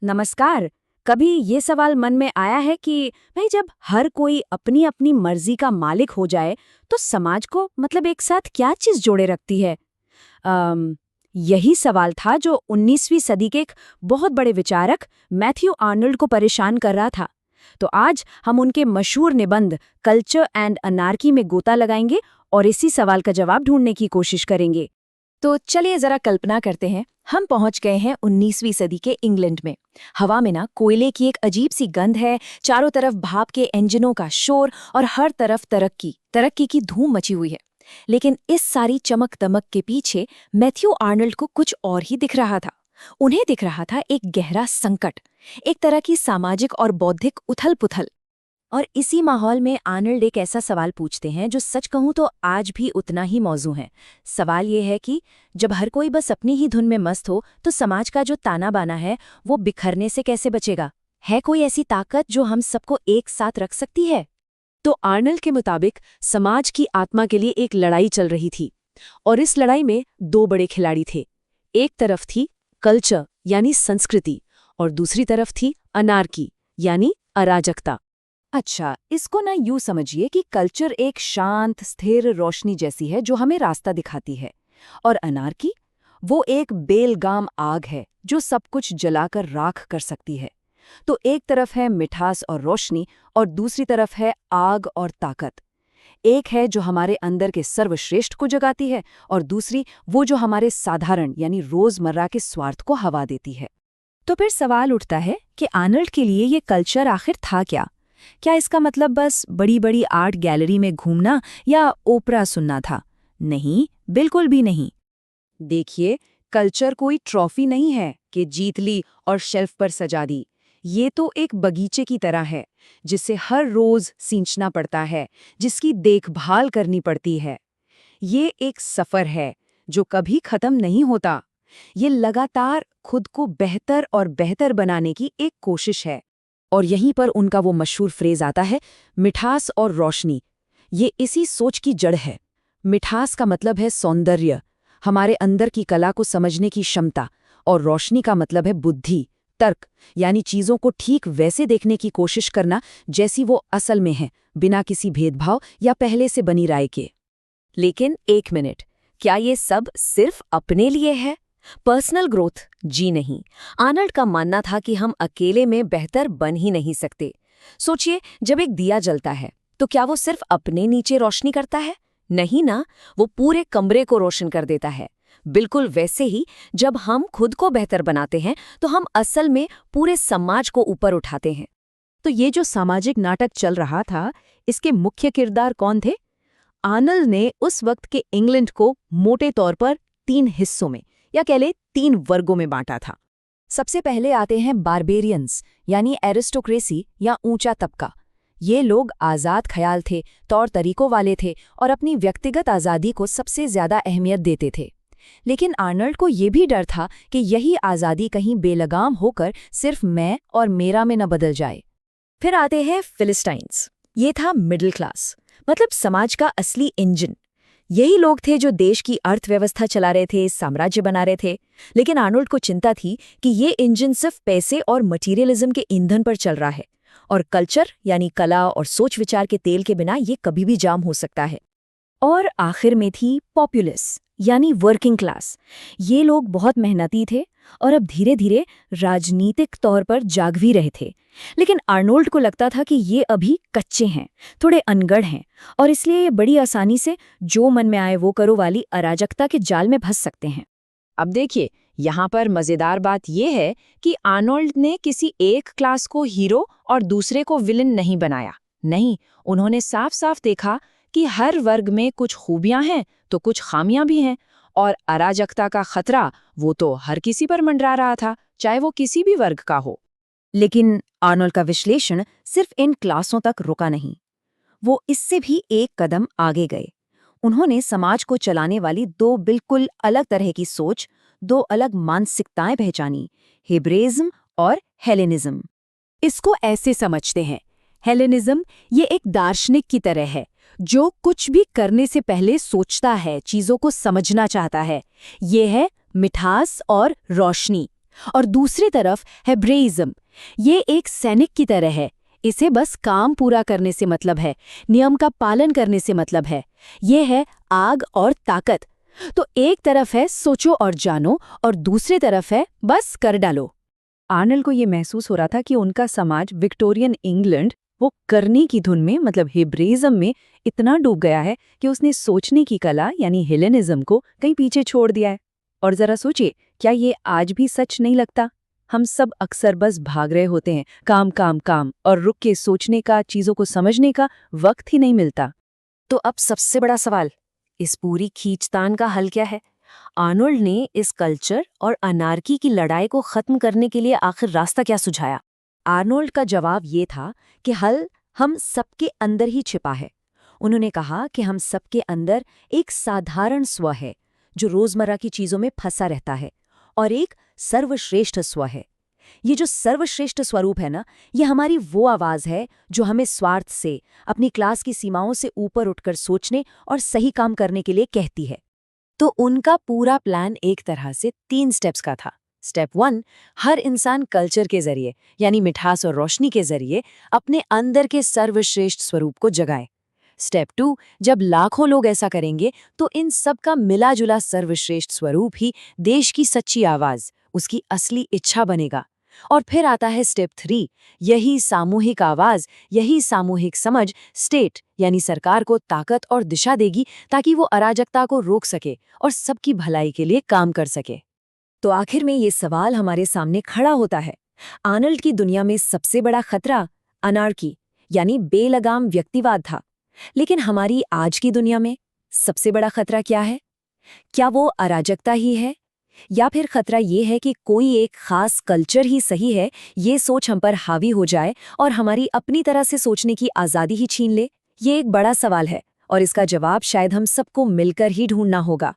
नमस्कार। कभी ये सवाल मन में आया है कि भाई जब हर कोई अपनी अपनी मर्जी का मालिक हो जाए तो समाज को मतलब एक साथ क्या चीज जोड़े रखती है। यही सवाल था जो 19वीं सदी के एक बहुत बड़े विचारक मैथ्यू आर्नल्ड को परेशान कर रहा था। तो आज हम उनके मशहूर निबंध कल्चर एंड अनार्की में गोता लगाएंगे और इसी सवाल का जवाब ढूंढने की कोशिश करेंगे। तो चलिए जरा कल्पना करते हैं, हम पहुंच गए हैं 19वीं सदी के इंग्लैंड में। हवा में ना कोयले की एक अजीब सी गंध है, चारों तरफ भाप के इंजनों का शोर और हर तरफ तरक्की की धूम मची हुई है। लेकिन इस सारी चमक दमक के पीछे मैथ्यू आर्नल्ड को कुछ और ही दिख रहा था। उन्हें दिख रहा था एक गहरा संकट, एक तरह की सामाजिक और बौद्धिक उथल-पुथल। और इसी माहौल में आर्नल्ड एक ऐसा सवाल पूछते हैं जो सच कहूं तो आज भी उतना ही मौजू है। सवाल ये है कि जब हर कोई बस अपनी ही धुन में मस्त हो तो समाज का जो ताना बाना है वो बिखरने से कैसे बचेगा? है कोई ऐसी ताकत जो हम सबको एक साथ रख सकती है? तो आर्नल्ड के मुताबिक समाज की आत्मा के लिए एक लड़ाई चल रही थी और इस लड़ाई में दो बड़े खिलाड़ी थे। एक तरफ थी कल्चर यानी संस्कृति और दूसरी तरफ थी अनार्की यानी अराजकता। अच्छा, इसको ना यूं समझिए कि कल्चर एक शांत स्थिर रोशनी जैसी है जो हमें रास्ता दिखाती है, और अनार्की वो एक बेलगाम आग है जो सब कुछ जलाकर राख कर सकती है। तो एक तरफ है मिठास और रोशनी और दूसरी तरफ है आग और ताकत। एक है जो हमारे अंदर के सर्वश्रेष्ठ को जगाती है और दूसरी वो जो हमारे साधारण यानी रोजमर्रा के स्वार्थ को हवा देती है। तो फिर सवाल उठता है कि आर्नल्ड के लिए ये कल्चर आखिर था क्या? क्या इसका मतलब बस बड़ी बड़ी आर्ट गैलरी में घूमना या ओपरा सुनना था? नहीं, बिल्कुल भी नहीं। देखिए, कल्चर कोई ट्रॉफी नहीं है कि जीत ली और शेल्फ पर सजा दी। ये तो एक बगीचे की तरह है जिसे हर रोज सींचना पड़ता है, जिसकी देखभाल करनी पड़ती है। ये एक सफर है जो कभी खत्म नहीं होता। ये लगातार खुद को बेहतर और बेहतर बनाने की एक कोशिश है। और यहीं पर उनका वो मशहूर फ्रेज आता है, मिठास और रोशनी। ये इसी सोच की जड़ है। मिठास का मतलब है सौंदर्य, हमारे अंदर की कला को समझने की क्षमता, और रोशनी का मतलब है बुद्धि, तर्क, यानी चीज़ों को ठीक वैसे देखने की कोशिश करना जैसी वो असल में है, बिना किसी भेदभाव या पहले से बनी राय के। लेकिन एक मिनट, क्या ये सब सिर्फ अपने लिए है? Personal growth? जी नहीं। आर्नल्ड का मानना था कि हम अकेले में बेहतर बन ही नहीं सकते। सोचिए, जब एक दिया जलता है तो क्या वो सिर्फ अपने नीचे रोशनी करता है? नहीं ना, वो पूरे कमरे को रोशन कर देता है। बिल्कुल वैसे ही जब हम खुद को बेहतर बनाते हैं तो हम असल में पूरे समाज को ऊपर उठाते हैं। तो ये जो सामाजिक नाटक चल रहा था, इसके मुख्य किरदार कौन थे? आर्नल्ड ने उस वक्त के इंग्लैंड को मोटे तौर पर 3 हिस्सों में या कह ले 3 वर्गों में बांटा था। सबसे पहले आते हैं बारबेरियंस यानी एरिस्टोक्रेसी या ऊंचा तबका। ये लोग आज़ाद ख्याल थे, तौर तरीकों वाले थे और अपनी व्यक्तिगत आज़ादी को सबसे ज़्यादा अहमियत देते थे। लेकिन आर्नल्ड को ये भी डर था कि यही आज़ादी कहीं बेलगाम होकर सिर्फ मैं और मेरा में न बदल जाए। फिर आते हैं फिलिस्टाइन्स। ये था मिडिल क्लास, मतलब समाज का असली इंजन। यही लोग थे जो देश की अर्थव्यवस्था चला रहे थे, साम्राज्य बना रहे थे। लेकिन आर्नल्ड को चिंता थी कि ये इंजन सिर्फ पैसे और मटीरियलिज्म के ईंधन पर चल रहा है, और कल्चर यानी कला और सोच विचार के तेल के बिना ये कभी भी जाम हो सकता है। और आखिर में थी पॉपुलस यानी वर्किंग क्लास। ये लोग बहुत मेहनती थे और अब धीरे धीरे राजनीतिक तौर पर जाग भी रहे थे। लेकिन आर्नोल्ड को लगता था कि ये अभी कच्चे हैं, थोड़े अनगढ़ हैं, और इसलिए ये बड़ी आसानी से जो मन में आए वो करो वाली अराजकता के जाल में फंस सकते हैं। अब देखिए, यहाँ पर मज़ेदार बात यह है कि आर्नोल्ड ने किसी एक क्लास को हीरो और दूसरे को विलन नहीं बनाया। नहीं, उन्होंने साफ साफ देखा कि हर वर्ग में कुछ खूबियां हैं तो कुछ खामियां भी हैं, और अराजकता का खतरा वो तो हर किसी पर मंडरा रहा था, चाहे वो किसी भी वर्ग का हो। लेकिन आर्नोल्ड का विश्लेषण सिर्फ इन क्लासों तक रुका नहीं। वो इससे भी एक कदम आगे गए। उन्होंने समाज को चलाने वाली 2 बिल्कुल अलग तरह की सोच, 2 अलग मानसिकताएं पहचानी, हेब्रेइज्म और हेलेनिज्म। इसको ऐसे समझते हैं, हेलेनिज्म ये एक दार्शनिक की तरह है जो कुछ भी करने से पहले सोचता है, चीजों को समझना चाहता है। ये है मिठास और रोशनी। और दूसरी तरफ हेब्रेइज्म, ये एक सैनिक की तरह है। इसे बस काम पूरा करने से मतलब है, नियम का पालन करने से मतलब है। ये है आग और ताकत। तो एक तरफ है सोचो और जानो, और दूसरी तरफ है बस कर डालो। आर्नल्ड को ये महसूस हो रहा था कि उनका समाज विक्टोरियन इंग्लैंड वो करने की धुन में मतलब हेब्रेइज्म में इतना डूब गया है कि उसने सोचने की कला यानी हेलेनिज्म को कहीं पीछे छोड़ दिया है। और जरा सोचिए, क्या ये आज भी सच नहीं लगता? हम सब अक्सर बस भाग रहे होते हैं, काम काम काम, और रुक के सोचने का, चीजों को समझने का वक्त ही नहीं मिलता। तो अब सबसे बड़ा सवाल, इस पूरी खींचतान का हल क्या है? आर्नोल्ड ने इस कल्चर और अनार्की की लड़ाई को खत्म करने के लिए आखिर रास्ता क्या सुझाया? आर्नोल्ड का जवाब ये था कि हल हम सबके अंदर ही छिपा है। उन्होंने कहा कि हम सबके अंदर एक साधारण स्व है जो रोजमर्रा की चीजों में फंसा रहता है, और एक सर्वश्रेष्ठ स्व है। ये जो सर्वश्रेष्ठ स्वरूप है ना, ये हमारी वो आवाज है जो हमें स्वार्थ से, अपनी क्लास की सीमाओं से ऊपर उठकर सोचने और सही काम करने के लिए कहती है। तो उनका पूरा प्लान एक तरह से 3 स्टेप्स का था। स्टेप 1, हर इंसान कल्चर के जरिए यानी मिठास और रोशनी के जरिए अपने अंदर के सर्वश्रेष्ठ स्वरूप को जगाए। स्टेप 2, जब लाखों लोग ऐसा करेंगे तो इन सब का मिला जुला सर्वश्रेष्ठ स्वरूप ही देश की सच्ची आवाज, उसकी असली इच्छा बनेगा। और फिर आता है स्टेप 3, यही सामूहिक आवाज, यही सामूहिक समझ स्टेट यानी सरकार को ताकत और दिशा देगी ताकि वो अराजकता को रोक सके और सबकी भलाई के लिए काम कर सके। तो आखिर में ये सवाल हमारे सामने खड़ा होता है, आर्नल्ड की दुनिया में सबसे बड़ा खतरा अनार्की यानी बेलगाम व्यक्तिवाद था, लेकिन हमारी आज की दुनिया में सबसे बड़ा खतरा क्या है? क्या वो अराजकता ही है, या फिर खतरा ये है कि कोई एक खास कल्चर ही सही है, ये सोच हम पर हावी हो जाए और हमारी अपनी तरह से सोचने की आज़ादी ही छीन ले? ये एक बड़ा सवाल है और इसका जवाब शायद हम सबको मिलकर ही ढूंढना होगा।